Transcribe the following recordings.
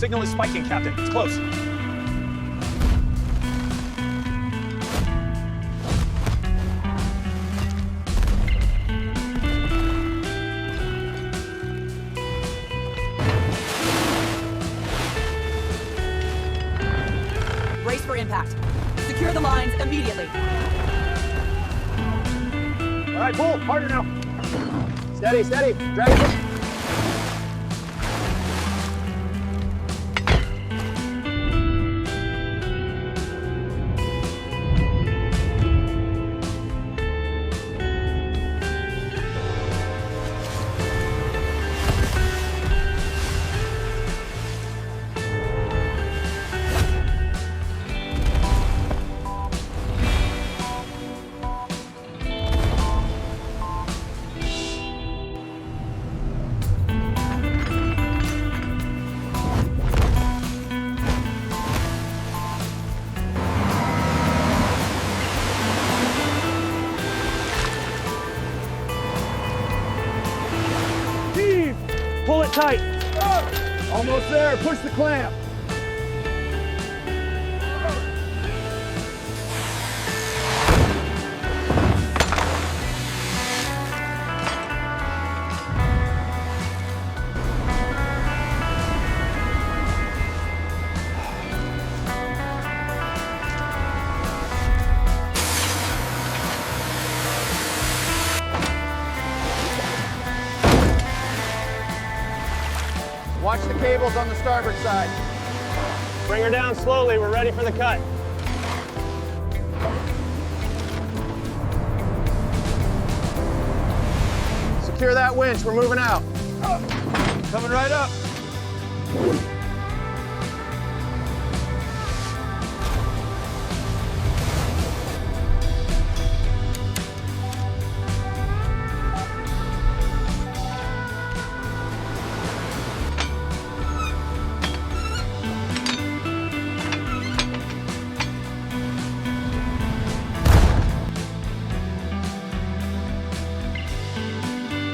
signal is spiking, Captain. It's close. Brace for impact. Secure the lines immediately. All right, pull. Harder now. Steady, steady. Drag it. Pull it tight. Almost there. Push the clamp. Watch the cables on the starboard side. Bring her down slowly. We're ready for the cut. Secure that winch. We're moving out. Coming right up.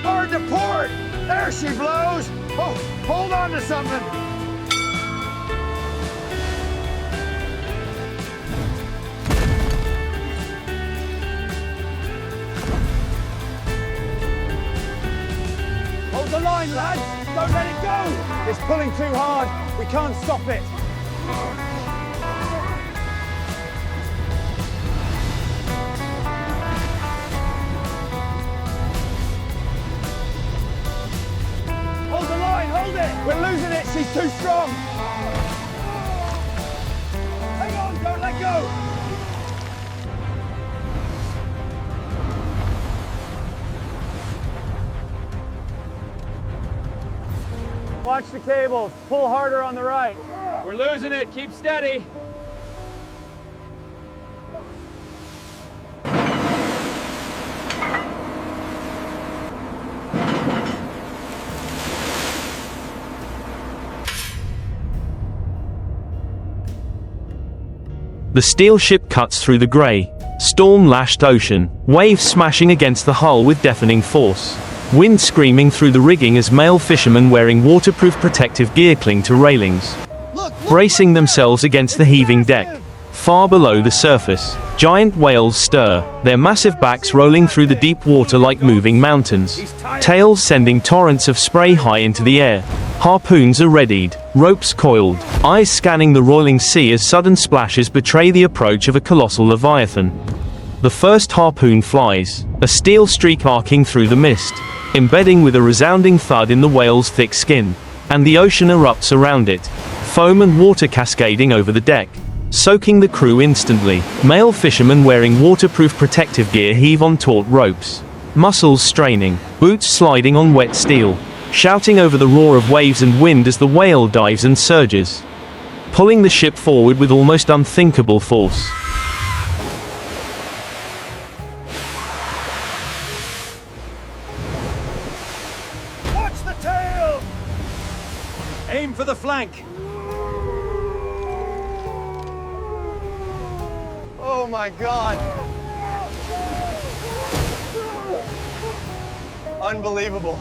Hard to port! There she blows! Oh, hold on to something! Hold the line, lads! Don't let it go! It's pulling too hard. We can't stop it. We're losing it, she's too strong. Hang on, don't let go. Watch the cables. Pull harder on the right. We're losing it, keep steady. The steel ship cuts through the grey, storm-lashed ocean, waves smashing against the hull with deafening force. Wind screaming through the rigging as male fishermen wearing waterproof protective gear cling to railings, bracing themselves against the heaving deck. Far below the surface, giant whales stir, their massive backs rolling through the deep water like moving mountains, tails sending torrents of spray high into the air. Harpoons are readied, ropes coiled, eyes scanning the roiling sea as sudden splashes betray the approach of a colossal leviathan. The first harpoon flies, a steel streak arcing through the mist, embedding with a resounding thud in the whale's thick skin, and the ocean erupts around it, foam and water cascading over the deck, soaking the crew instantly. Male fishermen wearing waterproof protective gear heave on taut ropes, muscles straining, boots sliding on wet steel, shouting over the roar of waves and wind as the whale dives and surges, pulling the ship forward with almost unthinkable force. Watch the tail! Aim for the flank. Oh my God. Unbelievable.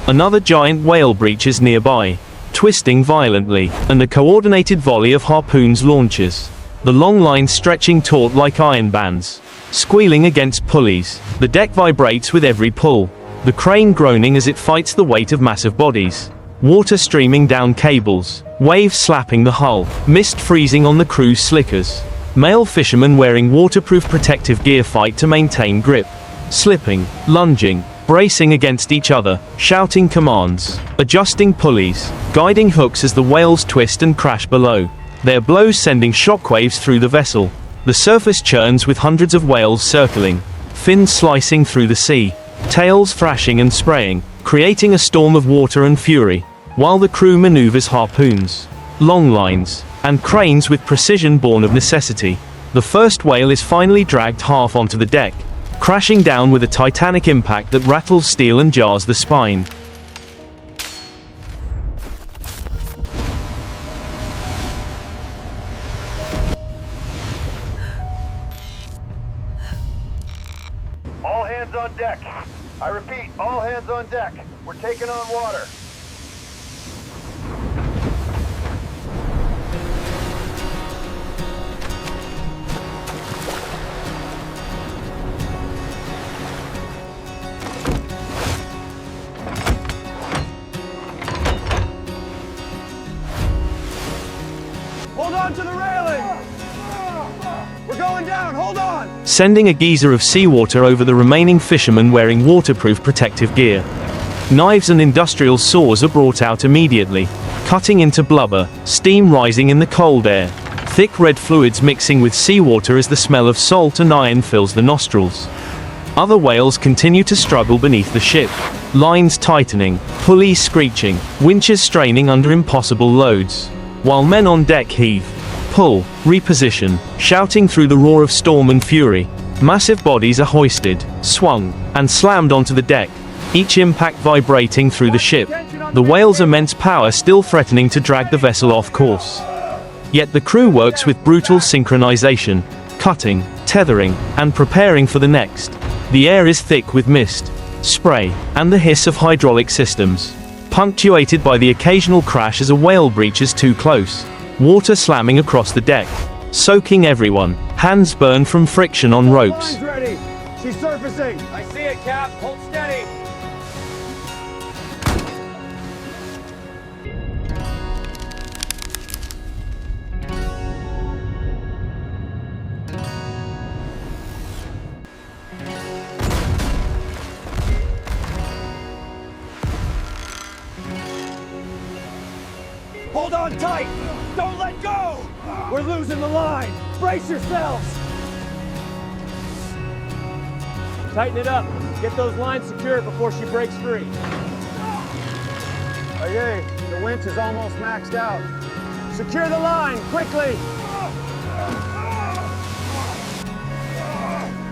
Another giant whale breaches nearby, twisting violently, and a coordinated volley of harpoons launches. The long lines stretching taut like iron bands, squealing against pulleys. The deck vibrates with every pull, the crane groaning as it fights the weight of massive bodies. Water streaming down cables, waves slapping the hull, mist freezing on the crew's slickers. Male fishermen wearing waterproof protective gear fight to maintain grip, slipping, lunging, bracing against each other, shouting commands, adjusting pulleys, guiding hooks as the whales twist and crash below, their blows sending shockwaves through the vessel. The surface churns with hundreds of whales circling, fins slicing through the sea, tails thrashing and spraying, creating a storm of water and fury, while the crew maneuvers harpoons, long lines, and cranes with precision born of necessity. The first whale is finally dragged half onto the deck, crashing down with a titanic impact that rattles steel and jars the spine. All hands on deck. I repeat, all hands on deck. We're taking on water. Hold on to the railing! We're going down, hold on! Sending a geyser of seawater over the remaining fishermen wearing waterproof protective gear. Knives and industrial saws are brought out immediately, cutting into blubber, steam rising in the cold air. Thick red fluids mixing with seawater as the smell of salt and iron fills the nostrils. Other whales continue to struggle beneath the ship, lines tightening, pulleys screeching, winches straining under impossible loads, while men on deck heave, pull, reposition, shouting through the roar of storm and fury. Massive bodies are hoisted, swung, and slammed onto the deck, each impact vibrating through the ship, the whale's immense power still threatening to drag the vessel off course. Yet the crew works with brutal synchronization, cutting, tethering, and preparing for the next. The air is thick with mist, spray, and the hiss of hydraulic systems, punctuated by the occasional crash as a whale breaches too close, water slamming across the deck, soaking everyone, hands burn from friction on ropes. Line's ready! She's surfacing! I see it, Cap! Hold steady! Hold on tight! Don't let go! We're losing the line! Brace yourselves! Tighten it up. Get those lines secured before she breaks free. Okay, the winch is almost maxed out. Secure the line, quickly!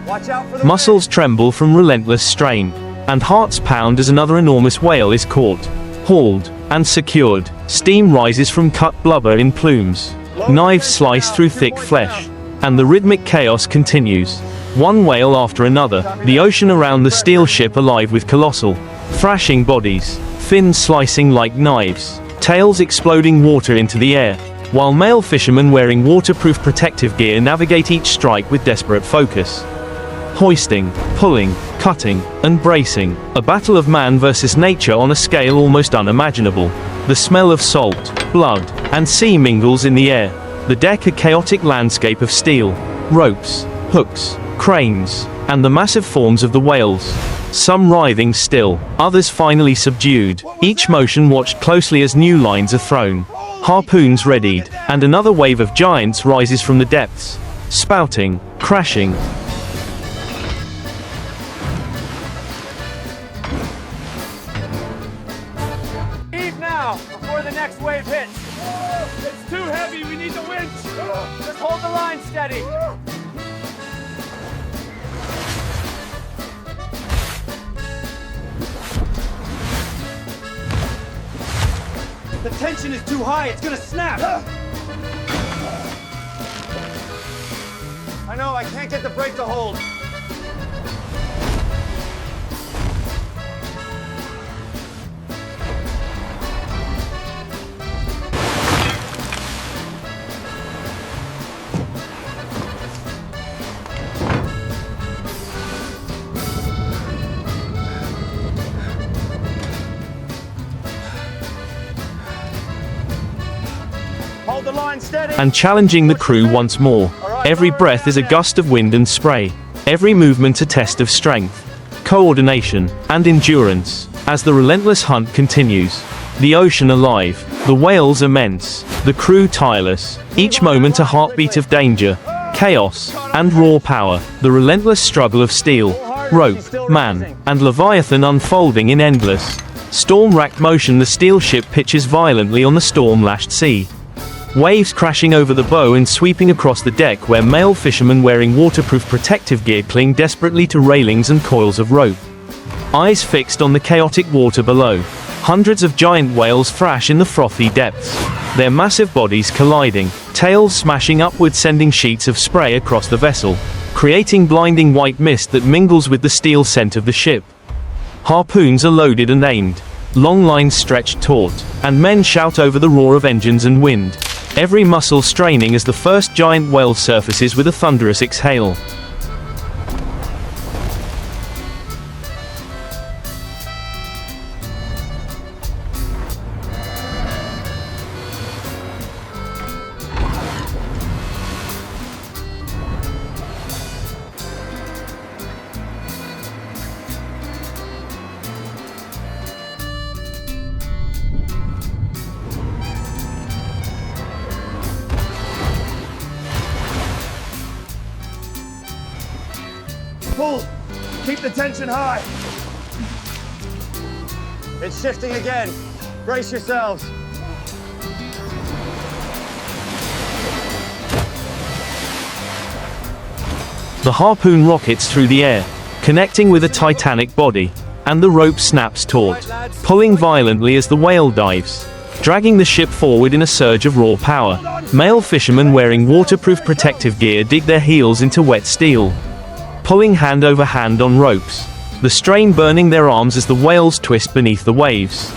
Watch out for the Muscles tremble from relentless strain, and hearts pound as another enormous whale is caught, hauled, and secured. Steam rises from cut blubber in plumes. Knives slice through thick flesh, and the rhythmic chaos continues. One whale after another, the ocean around the steel ship alive with colossal, thrashing bodies, fins slicing like knives, tails exploding water into the air, while male fishermen wearing waterproof protective gear navigate each strike with desperate focus. Hoisting, pulling, cutting, and bracing, a battle of man versus nature on a scale almost unimaginable. The smell of salt, blood, and sea mingles in the air. The deck a chaotic landscape of steel, ropes, hooks, cranes, and the massive forms of the whales. Some writhing still, others finally subdued, each motion watched closely as new lines are thrown, harpoons readied, and another wave of giants rises from the depths, spouting, crashing. Heave now, before the next wave hits. It's too heavy, we need the winch. Just hold the line steady. The tension is too high, it's gonna snap. I know, I can't get the brake to hold. line steady. and challenging the crew once more. Every breath is a gust of wind and spray. Every movement a test of strength, coordination, and endurance. As the relentless hunt continues, the ocean alive, the whales immense, the crew tireless, each moment a heartbeat of danger, chaos, and raw power, the relentless struggle of steel, rope, man, and leviathan unfolding in endless, storm-racked motion. The steel ship pitches violently on the storm-lashed sea. Waves crashing over the bow and sweeping across the deck where male fishermen wearing waterproof protective gear cling desperately to railings and coils of rope. Eyes fixed on the chaotic water below. Hundreds of giant whales thrash in the frothy depths, their massive bodies colliding, tails smashing upward, sending sheets of spray across the vessel, creating blinding white mist that mingles with the steel scent of the ship. Harpoons are loaded and aimed, long lines stretched taut, and men shout over the roar of engines and wind, every muscle straining as the first giant whale surfaces with a thunderous exhale. Pull. Keep the tension high. It's shifting again. Brace yourselves. The harpoon rockets through the air, connecting with a titanic body, and the rope snaps taut, pulling violently as the whale dives, dragging the ship forward in a surge of raw power. Male fishermen wearing waterproof protective gear dig their heels into wet steel, pulling hand over hand on ropes, the strain burning their arms as the whales twist beneath the waves,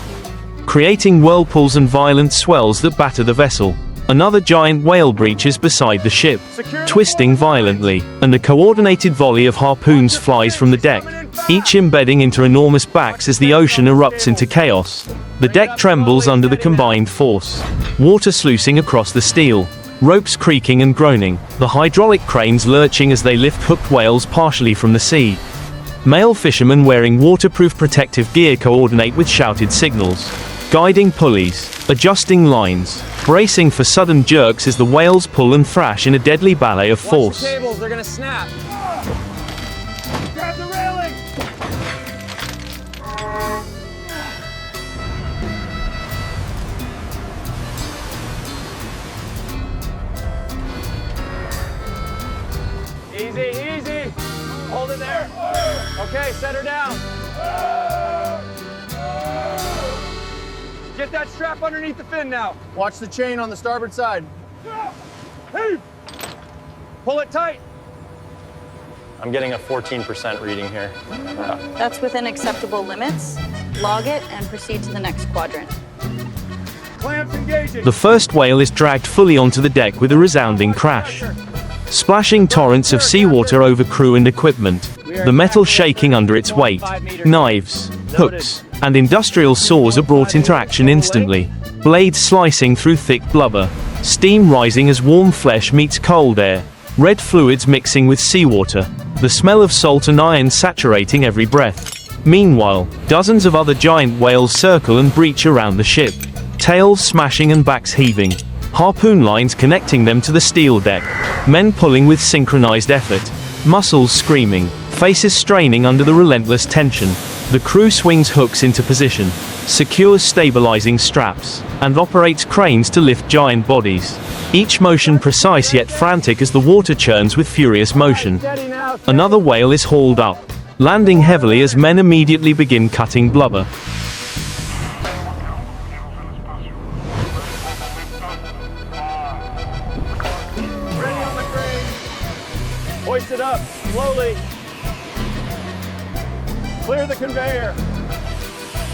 creating whirlpools and violent swells that batter the vessel. Another giant whale breaches beside the ship, twisting violently, and a coordinated volley of harpoons flies from the deck, each embedding into enormous backs as the ocean erupts into chaos. The deck trembles under the combined force, water sluicing across the steel, ropes creaking and groaning, the hydraulic cranes lurching as they lift hooked whales partially from the sea. Male fishermen wearing waterproof protective gear coordinate with shouted signals, guiding pulleys, adjusting lines, bracing for sudden jerks as the whales pull and thrash in a deadly ballet of force. Watch the cables, they're gonna snap. Grab the railing. Easy, easy. Hold it there. Okay, set her down. Get that strap underneath the fin now. Watch the chain on the starboard side. Hey! Pull it tight. I'm getting a 14% reading here. That's within acceptable limits. Log it and proceed to the next quadrant. Clamps engaging. The first whale is dragged fully onto the deck with a resounding crash, splashing torrents of seawater over crew and equipment, the metal shaking under its weight. Knives, hooks, and industrial saws are brought into action instantly, blades slicing through thick blubber, steam rising as warm flesh meets cold air, red fluids mixing with seawater, the smell of salt and iron saturating every breath. Meanwhile, dozens of other giant whales circle and breach around the ship, tails smashing and backs heaving, harpoon lines connecting them to the steel deck, men pulling with synchronized effort, muscles screaming, faces straining under the relentless tension. The crew swings hooks into position, secures stabilizing straps, and operates cranes to lift giant bodies, each motion precise yet frantic as the water churns with furious motion. Another whale is hauled up, landing heavily as men immediately begin cutting blubber. Ready on the crane. Hoist it up, slowly. Clear the conveyor.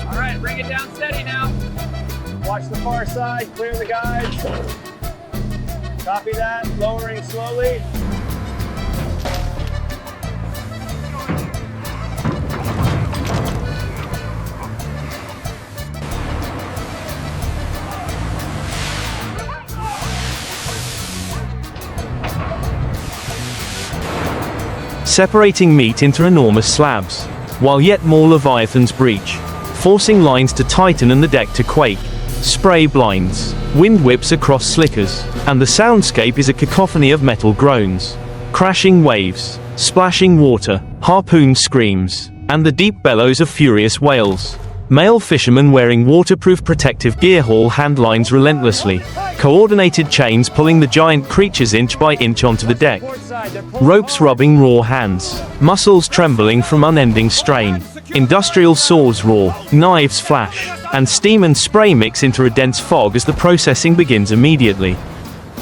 All right, bring it down steady now. Watch the far side, clear the guides. Copy that, lowering slowly. separating meat into enormous slabs, while yet more leviathans breach, forcing lines to tighten and the deck to quake. Spray blinds, wind whips across slickers, and the soundscape is a cacophony of metal groans, crashing waves, splashing water, harpoon screams, and the deep bellows of furious whales. Male fishermen wearing waterproof protective gear haul hand lines relentlessly, coordinated chains pulling the giant creatures inch by inch onto the deck, ropes rubbing raw hands, muscles trembling from unending strain. Industrial saws roar, knives flash, and steam and spray mix into a dense fog as the processing begins immediately.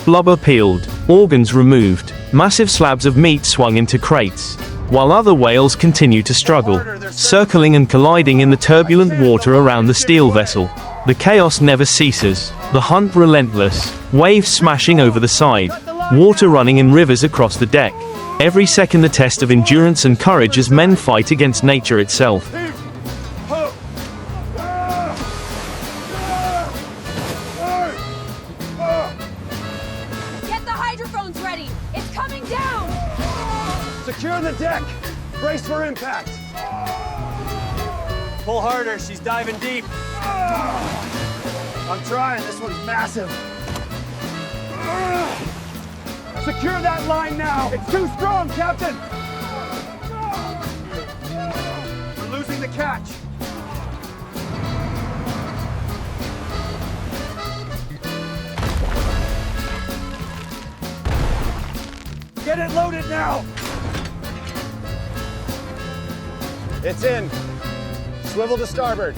Blubber peeled, organs removed, massive slabs of meat swung into crates, while other whales continue to struggle, circling and colliding in the turbulent water around the steel vessel. The chaos never ceases, the hunt relentless, waves smashing over the side, water running in rivers across the deck. Every second a test of endurance and courage as men fight against nature itself. Get the hydrophones ready! It's coming down! Secure the deck! Brace for impact! Pull harder, she's diving deep. I'm trying, this one's massive. Secure that line now! It's too strong, Captain! We're losing the catch. Get it loaded now! It's in. Swivel to starboard.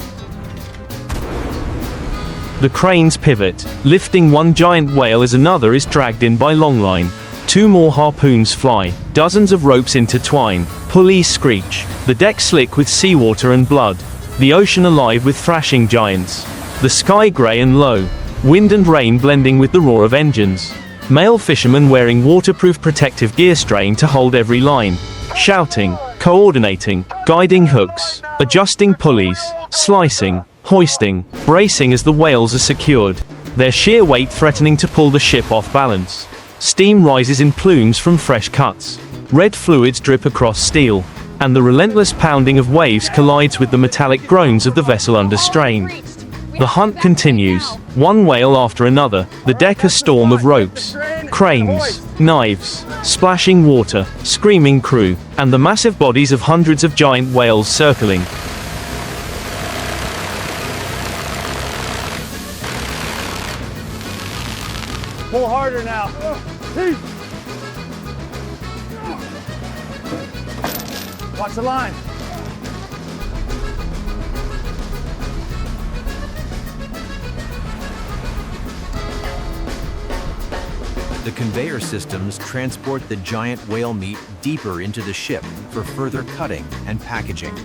The cranes pivot, lifting one giant whale as another is dragged in by longline. Two more harpoons fly, dozens of ropes intertwine, pulleys screech, the deck slick with seawater and blood, the ocean alive with thrashing giants, the sky grey and low, wind and rain blending with the roar of engines. Male fishermen wearing waterproof protective gear strain to hold every line, shouting, coordinating, guiding hooks, adjusting pulleys, slicing, hoisting, bracing as the whales are secured, their sheer weight threatening to pull the ship off balance. Steam rises in plumes from fresh cuts. Red fluids drip across steel, and the relentless pounding of waves collides with the metallic groans of the vessel under strain. The hunt continues, one whale after another, the deck a storm of ropes, cranes, knives, splashing water, screaming crew, and the massive bodies of hundreds of giant whales circling. Pull harder now. Watch the line. The conveyor systems transport the giant whale meat deeper into the ship for further cutting and packaging.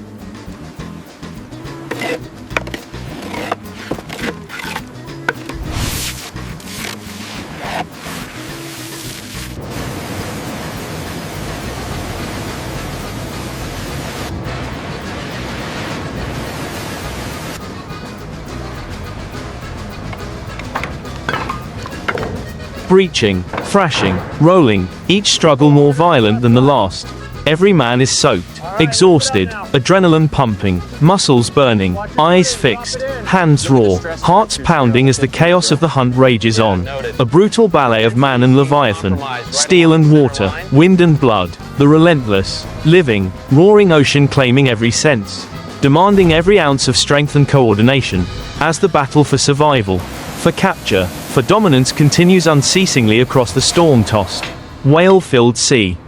Breaching, thrashing, rolling, each struggle more violent than the last. Every man is soaked, exhausted, adrenaline pumping, muscles burning, eyes fixed, hands raw, hearts pounding as the chaos of the hunt rages on. A brutal ballet of man and leviathan, steel and water, wind and blood, the relentless, living, roaring ocean claiming every sense, demanding every ounce of strength and coordination, as the battle for survival, for capture, for dominance continues unceasingly across the storm-tossed, whale-filled sea.